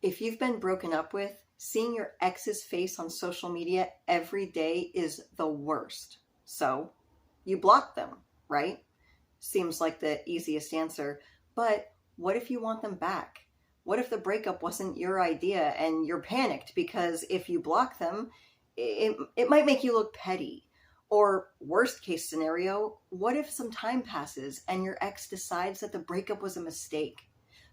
If you've been broken up with, seeing your ex's face on social media every day is the worst. So you block them, right? Seems like the easiest answer. But what if you want them back? What if the breakup wasn't your idea and you're panicked because if you block them, it might make you look petty? Or worst case scenario, what if some time passes and your ex decides that the breakup was a mistake?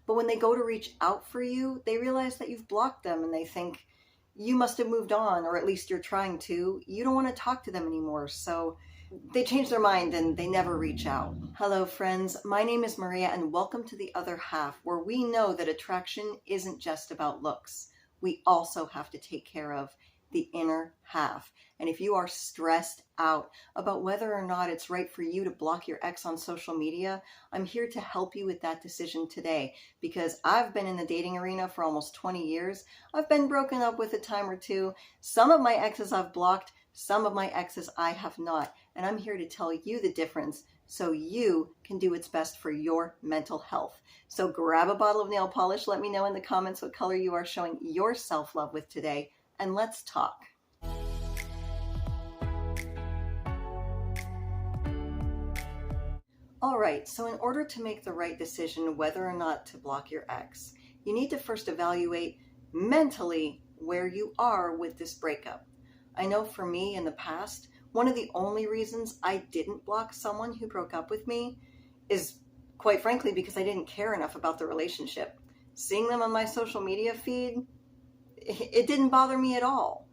But when they go to reach out for you, they realize that you've blocked them and they think you must have moved on, or at least you're trying to. You don't want to talk to them anymore. So they change their mind and they never reach out. Hello, friends. My name is Maria, and welcome to The Other Half, where we know that attraction isn't just about looks. We also have to take care of the inner half. And if you are stressed out about whether or not it's right for you to block your ex on social media, I'm here to help you with that decision today, because I've been in the dating arena for almost 20 years. I've been broken up with a time or two. Some of my exes I've blocked, some of my exes I have not. And I'm here to tell you the difference so you can do what's best for your mental health. So grab a bottle of nail polish, let me know in the comments what color you are showing your self-love with today, and let's talk. All right, so in order to make the right decision whether or not to block your ex, you need to first evaluate mentally where you are with this breakup. I know for me in the past, one of the only reasons I didn't block someone who broke up with me is, quite frankly, because I didn't care enough about the relationship. Seeing them on my social media feed, it didn't bother me at all.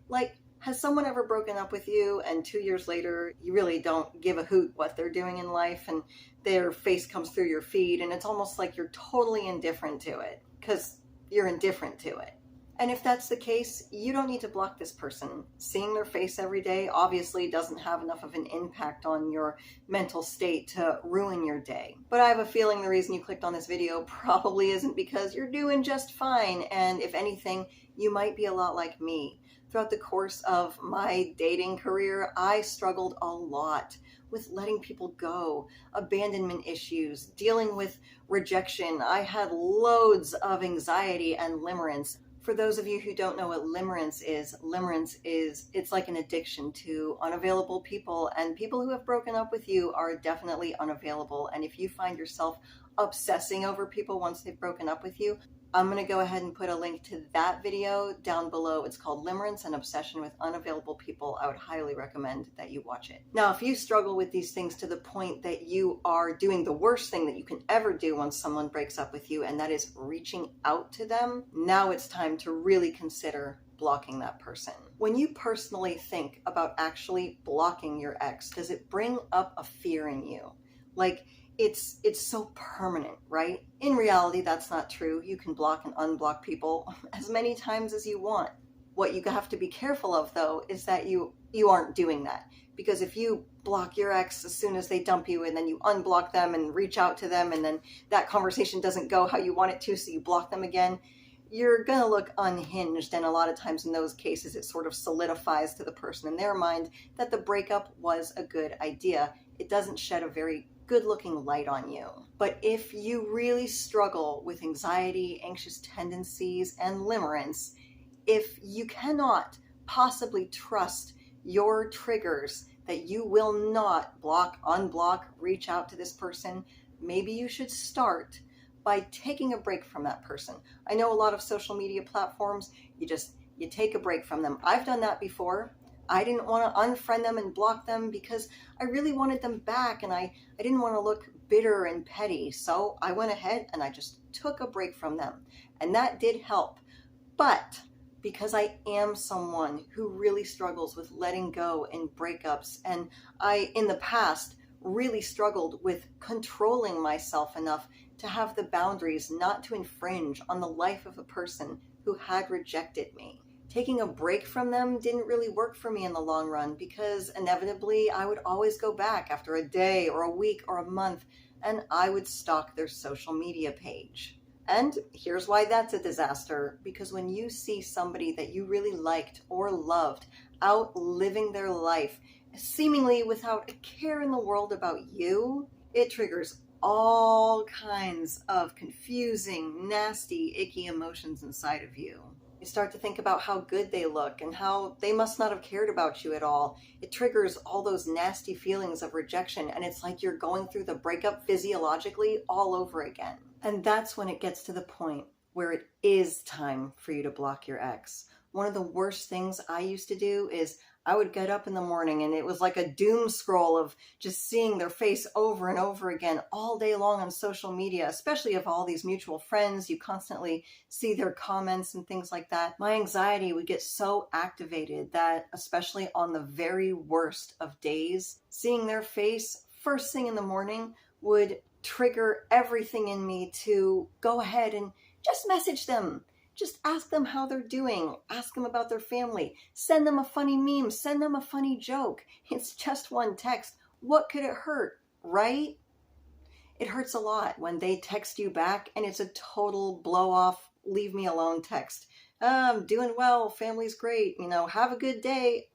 Like, has someone ever broken up with you and 2 years later you really don't give a hoot what they're doing in life and their face comes through your feed and it's almost like you're totally indifferent to it because you're indifferent to it? And if that's the case, you don't need to block this person. Seeing their face every day obviously doesn't have enough of an impact on your mental state to ruin your day. But I have a feeling the reason you clicked on this video probably isn't because you're doing just fine. And if anything, you might be a lot like me. Throughout the course of my dating career, I struggled a lot with letting people go, abandonment issues, dealing with rejection. I had loads of anxiety and limerence. For those of you who don't know what limerence is, it's like an addiction to unavailable people, and people who have broken up with you are definitely unavailable. And if you find yourself obsessing over people once they've broken up with you, I'm going to go ahead and put a link to that video down below. It's called Limerence, an Obsession with Unavailable People. I would highly recommend that you watch it. Now, if you struggle with these things to the point that you are doing the worst thing that you can ever do once someone breaks up with you, and that is reaching out to them, now it's time to really consider blocking that person. When you personally think about actually blocking your ex, does it bring up a fear in you? Like, it's so permanent, right? In reality, that's not true. You can block and unblock people as many times as you want. What you have to be careful of, though, is that you aren't doing that. Because if you block your ex as soon as they dump you and then you unblock them and reach out to them and then that conversation doesn't go how you want it to, so you block them again, you're going to look unhinged. And a lot of times in those cases, it sort of solidifies to the person in their mind that the breakup was a good idea. It doesn't shed a very good-looking light on you. But if you really struggle with anxiety, anxious tendencies, and limerence, if you cannot possibly trust your triggers that you will not block, unblock, reach out to this person, maybe you should start by taking a break from that person. I know a lot of social media platforms, you take a break from them. I've done that before. I didn't want to unfriend them and block them because I really wanted them back and I didn't want to look bitter and petty. So I went ahead and I just took a break from them. And that did help. But because I am someone who really struggles with letting go in breakups, and I, in the past, really struggled with controlling myself enough to have the boundaries not to infringe on the life of a person who had rejected me. Taking a break from them didn't really work for me in the long run because inevitably I would always go back after a day or a week or a month and I would stalk their social media page. And here's why that's a disaster, because when you see somebody that you really liked or loved out living their life seemingly without a care in the world about you, it triggers all kinds of confusing, nasty, icky emotions inside of you. You start to think about how good they look and how they must not have cared about you at all. It triggers all those nasty feelings of rejection, and it's like you're going through the breakup physiologically all over again. And that's when it gets to the point where it is time for you to block your ex. One of the worst things I used to do is I would get up in the morning and it was like a doom scroll of just seeing their face over and over again all day long on social media, especially of all these mutual friends. You constantly see their comments and things like that. My anxiety would get so activated that, especially on the very worst of days, seeing their face first thing in the morning would trigger everything in me to go ahead and just message them. Just ask them how they're doing. Ask them about their family. Send them a funny meme. Send them a funny joke. It's just one text. What could it hurt, right? It hurts a lot when they text you back and it's a total blow off, leave me alone text. I'm doing well. Family's great. Have a good day! !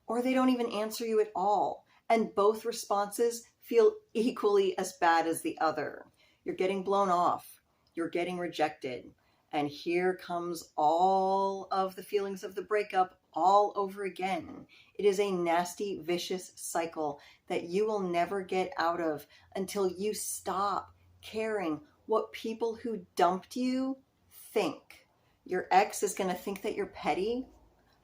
Or they don't even answer you at all. And both responses feel equally as bad as the other. You're getting blown off. You're getting rejected. And here comes all of the feelings of the breakup all over again. It is a nasty, vicious cycle that you will never get out of until you stop caring what people who dumped you think. Your ex is going to think that you're petty.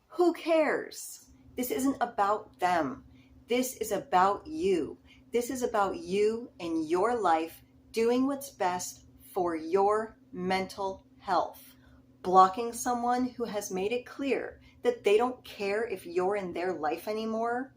Who cares? This isn't about them. This is about you. This is about you and your life doing what's best for your mental health. Blocking someone who has made it clear that they don't care if you're in their life anymore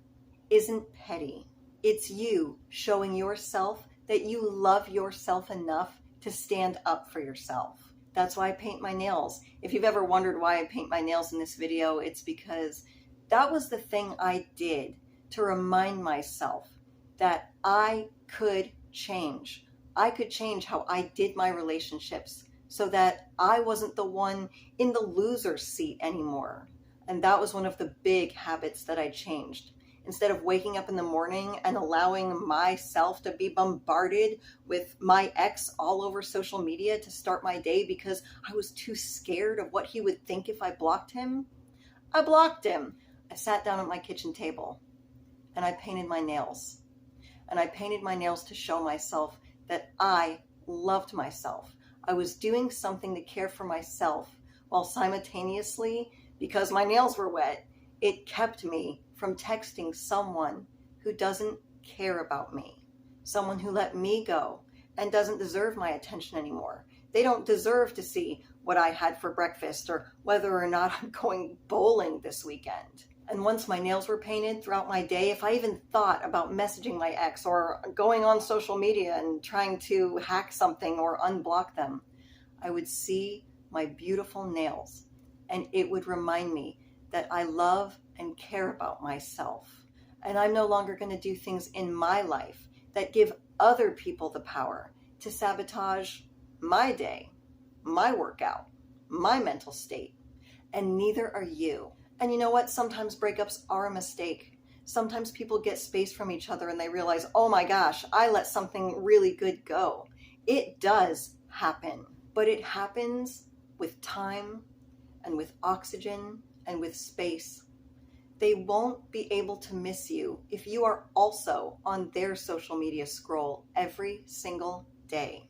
isn't petty. It's you showing yourself that you love yourself enough to stand up for yourself. That's why I paint my nails. If you've ever wondered why I paint my nails in this video, it's because that was the thing I did to remind myself that I could change. I could change how I did my relationships so that I wasn't the one in the loser's seat anymore. And that was one of the big habits that I changed. Instead of waking up in the morning and allowing myself to be bombarded with my ex all over social media to start my day because I was too scared of what he would think if I blocked him, I blocked him. I sat down at my kitchen table and I painted my nails. And I painted my nails to show myself that I loved myself. I was doing something to care for myself while simultaneously, because my nails were wet, it kept me from texting someone who doesn't care about me, someone who let me go and doesn't deserve my attention anymore. They don't deserve to see what I had for breakfast or whether or not I'm going bowling this weekend. And once my nails were painted throughout my day, if I even thought about messaging my ex or going on social media and trying to hack something or unblock them, I would see my beautiful nails and it would remind me that I love and care about myself. And I'm no longer going to do things in my life that give other people the power to sabotage my day, my workout, my mental state. And neither are you. And you know what? Sometimes breakups are a mistake. Sometimes people get space from each other and they realize, oh my gosh, I let something really good go. It does happen, but it happens with time and with oxygen and with space. They won't be able to miss you if you are also on their social media scroll every single day.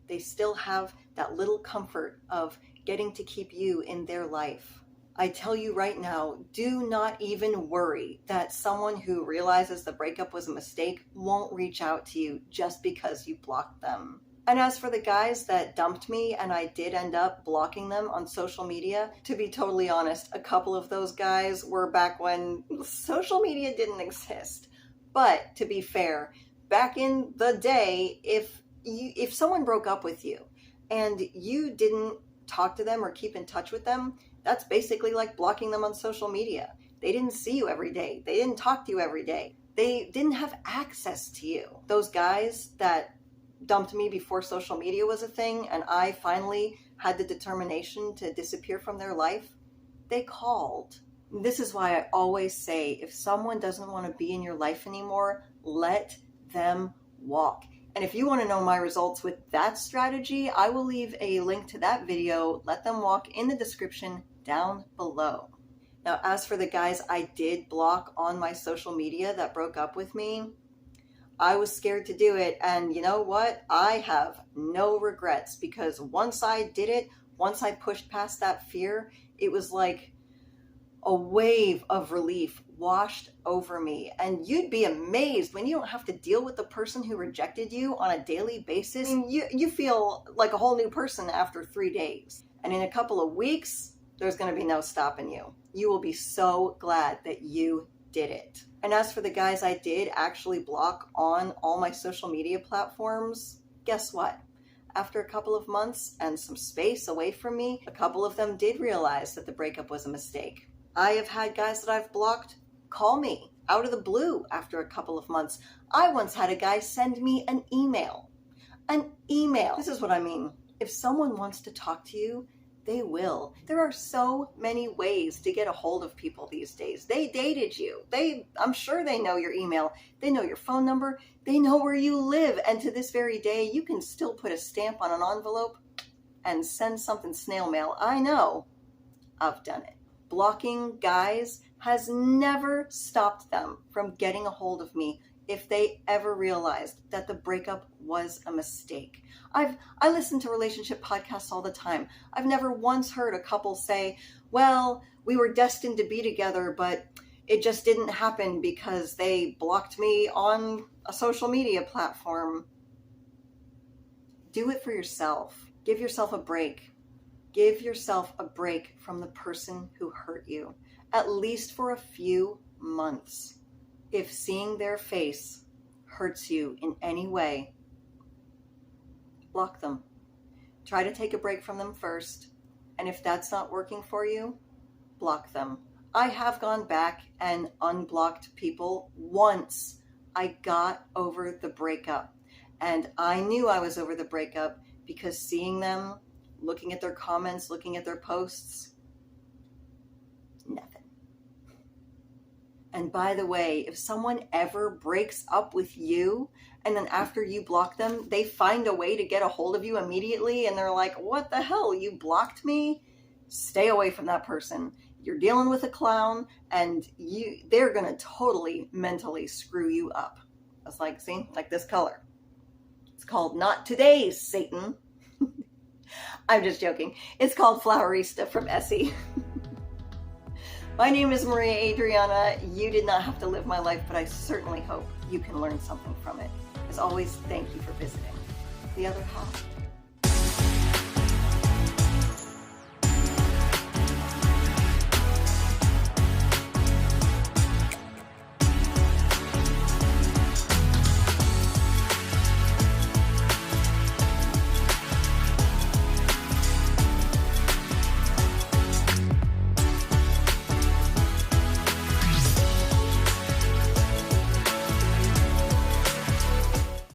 They still have that little comfort of getting to keep you in their life. I tell you right now, do not even worry that someone who realizes the breakup was a mistake won't reach out to you just because you blocked them. And as for the guys that dumped me and I did end up blocking them on social media, to be totally honest, a couple of those guys were back when social media didn't exist. But to be fair, back in the day, if someone broke up with you and you didn't talk to them or keep in touch with them, that's basically like blocking them on social media. They didn't see you every day. They didn't talk to you every day. They didn't have access to you. Those guys that dumped me before social media was a thing and I finally had the determination to disappear from their life, they called. This is why I always say, if someone doesn't want to be in your life anymore, let them walk. And if you want to know my results with that strategy, I will leave a link to that video, Let Them Walk, in the description down below. Now, as for the guys I did block on my social media that broke up with me, I was scared to do it. And you know what? I have no regrets, because once I did it, once I pushed past that fear, it was like a wave of relief washed over me. And you'd be amazed when you don't have to deal with the person who rejected you on a daily basis. I mean, you feel like a whole new person after 3 days. And in a couple of weeks, there's going to be no stopping you. You will be so glad that you did it. And as for the guys I did actually block on all my social media platforms, guess what? After a couple of months and some space away from me, a couple of them did realize that the breakup was a mistake. I have had guys that I've blocked call me out of the blue after a couple of months. I once had a guy send me an email. An email. This is what I mean. If someone wants to talk to you, they will. There are so many ways to get a hold of people these days. They dated you. I'm sure they know your email. They know your phone number. They know where you live. And to this very day, you can still put a stamp on an envelope and send something snail mail. I know. I've done it. Blocking guys has never stopped them from getting a hold of me if they ever realized that the breakup was a mistake. I listen to relationship podcasts all the time. I've never once heard a couple say, well, we were destined to be together, but it just didn't happen because they blocked me on a social media platform. Do it for yourself. Give yourself a break. Give yourself a break from the person who hurt you, at least for a few months. If seeing their face hurts you in any way, block them. Try to take a break from them first. And if that's not working for you, block them. I have gone back and unblocked people once I got over the breakup. And I knew I was over the breakup because seeing them, looking at their comments, looking at their posts, nothing. And by the way, if someone ever breaks up with you and then after you block them, they find a way to get a hold of you immediately and they're like, what the hell, you blocked me? Stay away from that person. You're dealing with a clown and they're going to totally mentally screw you up. It's like, see, like this color. It's called Not Today, Satan. I'm just joking. It's called Flowerista from Essie. My name is Maria Adriana. You did not have to live my life, but I certainly hope you can learn something from it. As always, thank you for visiting. The Other Half.